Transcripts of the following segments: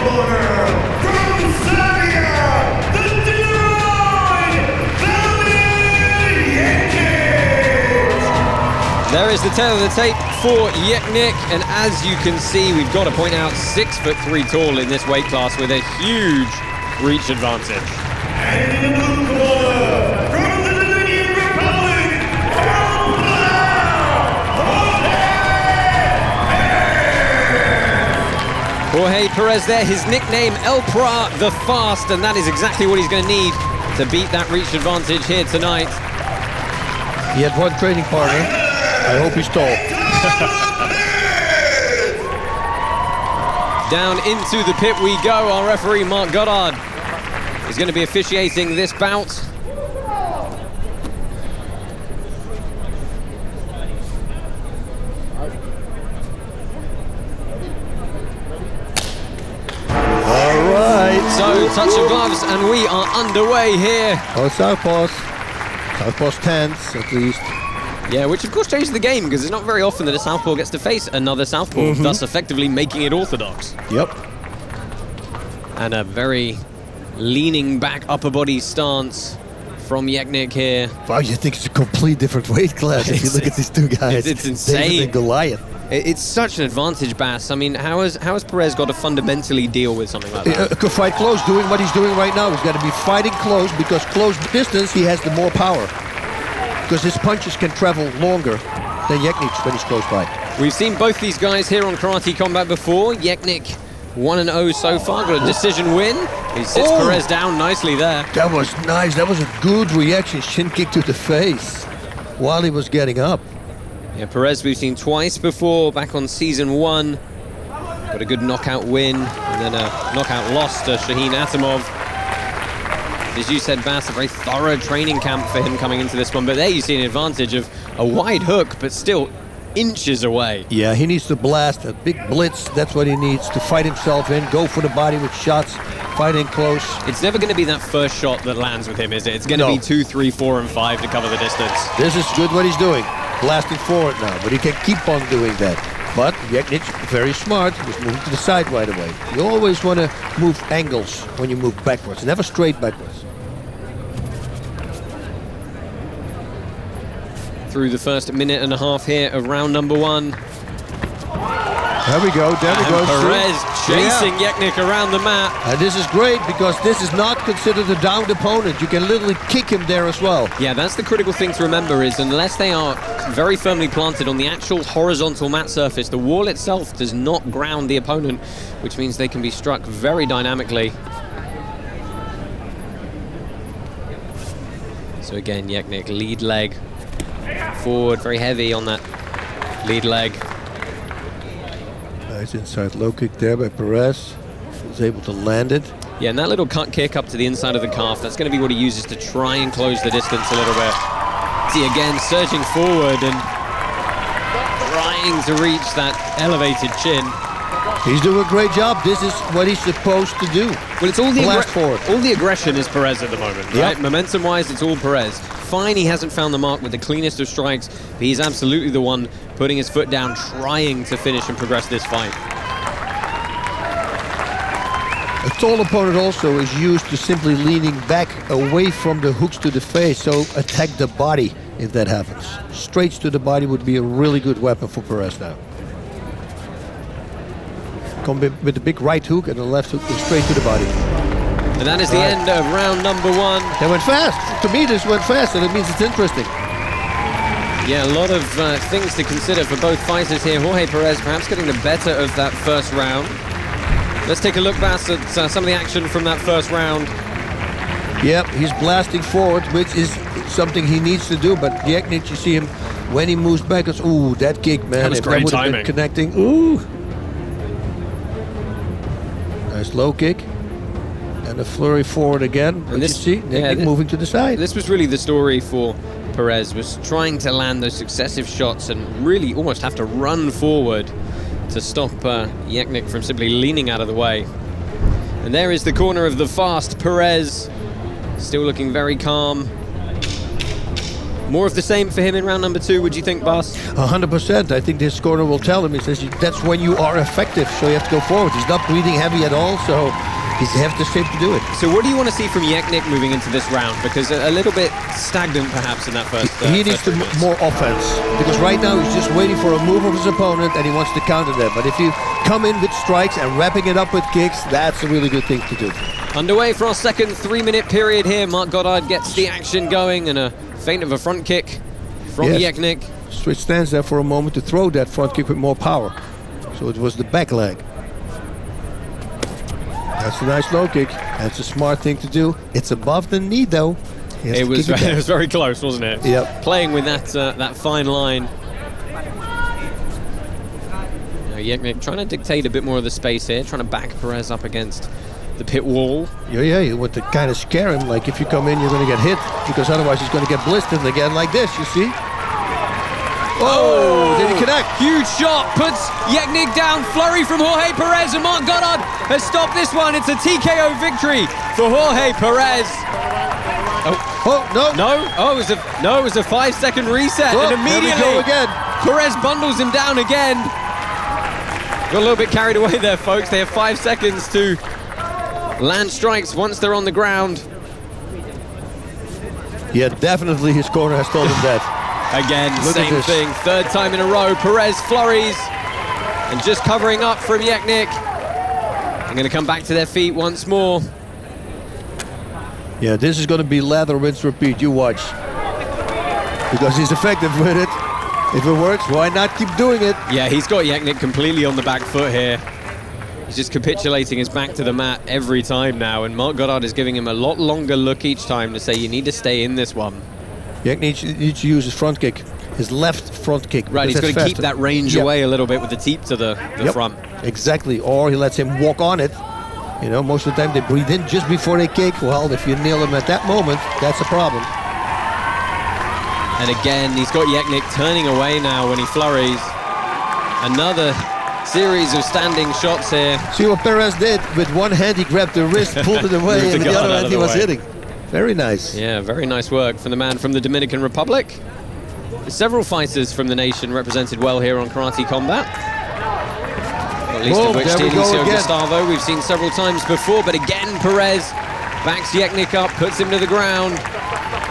corner, from Serbia, the Divine, Velimir. There is the tail of the tape for Jeknic, and as you can see, we've got to point out 6'3" tall in this weight class with a huge reach advantage. And in the blue corner, from the Dominican Republic, Jorge Perez there, his nickname El Pra the Fast, and that is exactly what he's going to need to beat that reach advantage here tonight. He had one training partner. I hope he's tall. Down into the pit we go. Our referee, Mark Goddard, is going to be officiating this bout. All right. So, touch of gloves, and we are underway here. Oh, southpaws. Southpaws tens, at least. Yeah, which of course changes the game, because it's not very often that a southpaw gets to face another southpaw, thus effectively making it orthodox. Yep. And a very leaning back upper body stance from Jeknic here. Wow, you think it's a complete different weight class if you look at these two guys. It's insane. David and Goliath. It's such an advantage, Bass. I mean, how has Perez got to fundamentally deal with something like that? Could fight close, doing what he's doing right now. He's got to be fighting close, because close distance, he has the more power. Because his punches can travel longer than Jeknic when he's close by. We've seen both these guys here on Karate Combat before. Jeknic 1-0 so far, got a decision win. He sits Perez down nicely there. That was nice. That was a good reaction. Shin kick to the face while he was getting up. Yeah, Perez we've seen twice before, back on season 1. Got a good knockout win, and then a knockout loss to Shaheen Atomov. As you said, Bass, a very thorough training camp for him coming into this one. But there you see an advantage of a wide hook, but still inches away. Yeah, he needs to blast a big blitz. That's what he needs to fight himself in, go for the body with shots, fight in close. It's never going to be that first shot that lands with him, is it? It's going to be 2, 3, 4, and 5 to cover the distance. This is good what he's doing. Blasting forward now, but he can keep on doing that. But Jeknic, very smart, was moving to the side right away. You always want to move angles when you move backwards, never straight backwards. Through the first minute and a half here of round number 1. There we go, there we go. Perez chasing Jeknic around the mat. And this is great, because this is not considered a downed opponent. You can literally kick him there as well. Yeah, that's the critical thing to remember, is unless they are very firmly planted on the actual horizontal mat surface, the wall itself does not ground the opponent, which means they can be struck very dynamically. So again, Jeknic, lead leg forward, very heavy on that lead leg. Nice inside low kick there by Perez. Was able to land it. Yeah, and that little cut kick up to the inside of the calf, that's going to be what he uses to try and close the distance a little bit. See, again, surging forward and trying to reach that elevated chin. He's doing a great job. This is what he's supposed to do. Well, it's all the blast forward. All the aggression is Perez at the moment, right? Yep. Momentum-wise, it's all Perez. Fine, he hasn't found the mark with the cleanest of strikes, but he's absolutely the one putting his foot down, trying to finish and progress this fight. A tall opponent also is used to simply leaning back away from the hooks to the face, so attack the body if that happens. Straights to the body would be a really good weapon for Perez now. Come with the big right hook and the left hook straight to the body. And that is the end of round number 1. They went fast. To me, this went fast, and it means it's interesting. Yeah, a lot of things to consider for both fighters here. Jorge Perez perhaps getting the better of that first round. Let's take a look, Bass, at some of the action from that first round. Yep, he's blasting forward, which is something he needs to do, but Jeknic, you see him, when he moves back, it's, ooh, that kick, man. That was great timing. Been connecting, ooh. Nice low kick. And a flurry forward again. And this, you see, Jeknic moving to the side. This was really the story for Perez, was trying to land those successive shots and really almost have to run forward to stop Jeknic from simply leaning out of the way. And there is the corner of the fast Perez, still looking very calm. More of the same for him in round number 2, would you think, Bas? 100%. I think this corner will tell him. He says that's when you are effective, so you have to go forward. He's not breathing heavy at all, so he's have the shape to do it. So what do you want to see from Jeknic moving into this round? Because a little bit stagnant, perhaps, in that first. He needs more offense, because right now he's just waiting for a move of his opponent and he wants to counter that. But if you come in with strikes and wrapping it up with kicks, that's a really good thing to do. Underway for our second 3-minute period here. Marc Goddard gets the action going and a feint of a front kick from Jeknic. Switch stands there for a moment to throw that front kick with more power. So it was the back leg. That's a nice low kick. That's a smart thing to do. It's above the knee, though. It was very close, wasn't it? Yep. Playing with that fine line. Now Jeknic trying to dictate a bit more of the space here, trying to back Perez up against the pit wall. Yeah, you want to kind of scare him. Like if you come in, you're going to get hit, because otherwise he's going to get blistered again like this, you see? Oh, did he connect? Huge shot, puts Jeknic down. Flurry from Jorge Perez, and Marc Goddard has stopped this one. It's a TKO victory for Jorge Perez. No, it was a 5-second reset, and immediately there we go again. Perez bundles him down again. Got a little bit carried away there, folks. They have 5 seconds to land strikes once they're on the ground. Yeah, definitely his corner has told him that. Again, same thing. Third time in a row. Perez flurries and just covering up from Jeknic. They're going to come back to their feet once more. Yeah, this is going to be lather, rinse, repeat. You watch. Because he's effective with it. If it works, why not keep doing it? Yeah, he's got Jeknic completely on the back foot here. He's just capitulating his back to the mat every time now, and Marc Goddard is giving him a lot longer look each time to say, you need to stay in this one. Jeknic needs to use his front kick, his left front kick. Right, he's got to keep that range away a little bit with the teep to the front. Exactly, or he lets him walk on it. You know, most of the time they breathe in just before they kick. Well, if you nail him at that moment, that's a problem. And again, he's got Jeknic turning away now when he flurries. Another series of standing shots here. See what Perez did? With one hand he grabbed the wrist, pulled it away, and with the other hand he was hitting. Very nice. Yeah, very nice work from the man from the Dominican Republic. Several fighters from the nation represented well here on Karate Combat. Not least of which Dionisio Gustavo we've seen several times before, but again Perez backs Jeknic up, puts him to the ground.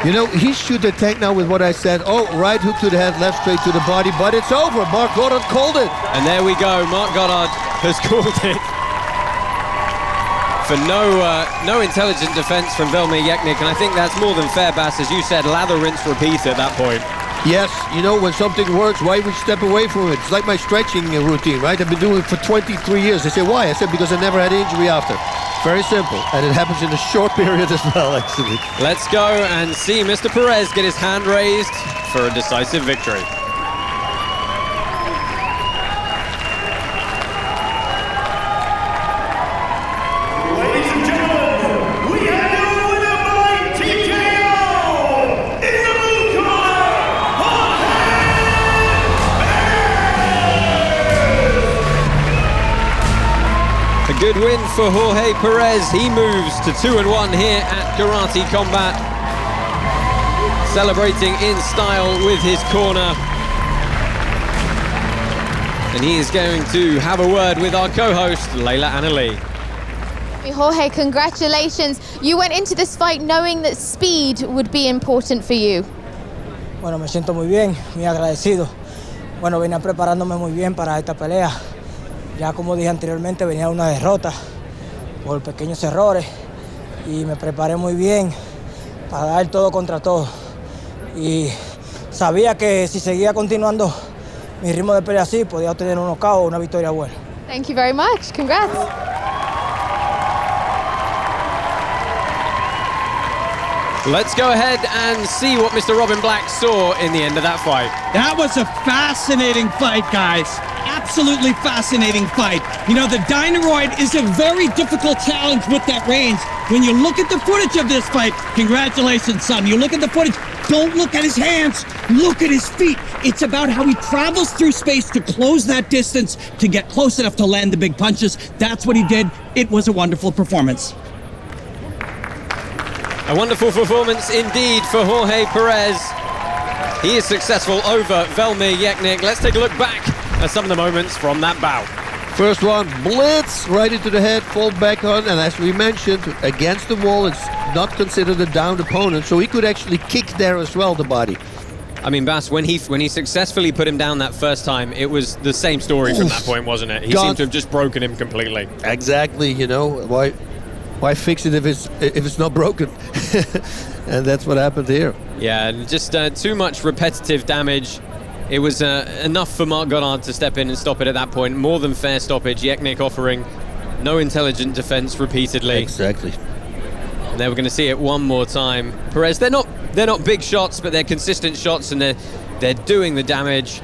You know, he should attack now with what I said. Oh, right hook to the head, left straight to the body, but it's over. Marc Goddard called it. And there we go. Marc Goddard has called it. For no intelligent defense from Velimir Jeknic, and I think that's more than fair, Bas. As you said, lather, rinse, repeat at that point. Yes, you know, when something works, why would you step away from it? It's like my stretching routine, right? I've been doing it for 23 years. They say, why? I said, because I never had an injury after. Very simple, and it happens in a short period as well, actually. Let's go and see Mr. Perez get his hand raised for a decisive victory. Ladies and gentlemen, we have your winner by TKO in the blue corner, Jorge Perez. A good win for Jorge Perez. He moves to 2-1 here at Karate Combat. Celebrating in style with his corner. And he is going to have a word with our co-host, Layla Annalee. Jorge, congratulations. You went into this fight knowing that speed would be important for you. Bueno, me siento muy bien, muy agradecido. Bueno, venía preparándome muy bien para esta pelea. Ya como dije anteriormente, venía una derrota por pequeños errores y me preparé muy bien para dar todo contra todo. Y sabía que si seguía continuando mi ritmo de pelea así, podía obtener un knockout o una victoria buena. Thank you very much. Congrats. Let's go ahead and see what Mr. Robin Black saw in the end of that fight. That was a fascinating fight, guys. Absolutely fascinating fight. You know, the Dynaroid is a very difficult challenge with that range. When you look at the footage of this fight, congratulations, son. You look at the footage, don't look at his hands, look at his feet. It's about how he travels through space to close that distance, to get close enough to land the big punches. That's what he did. It was a wonderful performance. A wonderful performance indeed for Jorge Perez. He is successful over Velimir Jeknic. Let's take a look back at some of the moments from that bout. First one, blitz right into the head, fall back on, and as we mentioned, against the wall, it's not considered a downed opponent, so he could actually kick there as well, the body. I mean, Bas, when he successfully put him down that first time, it was the same story from that point, wasn't it? He seemed to have just broken him completely. Exactly, you know, why fix it if it's not broken? And that's what happened here. Yeah, and just too much repetitive damage. It was enough for Marc Goddard to step in and stop it at that point. More than fair stoppage. Jeknic offering no intelligent defense repeatedly. Exactly. And then we're going to see it one more time. Perez, they're not big shots, but they're consistent shots, and they're doing the damage.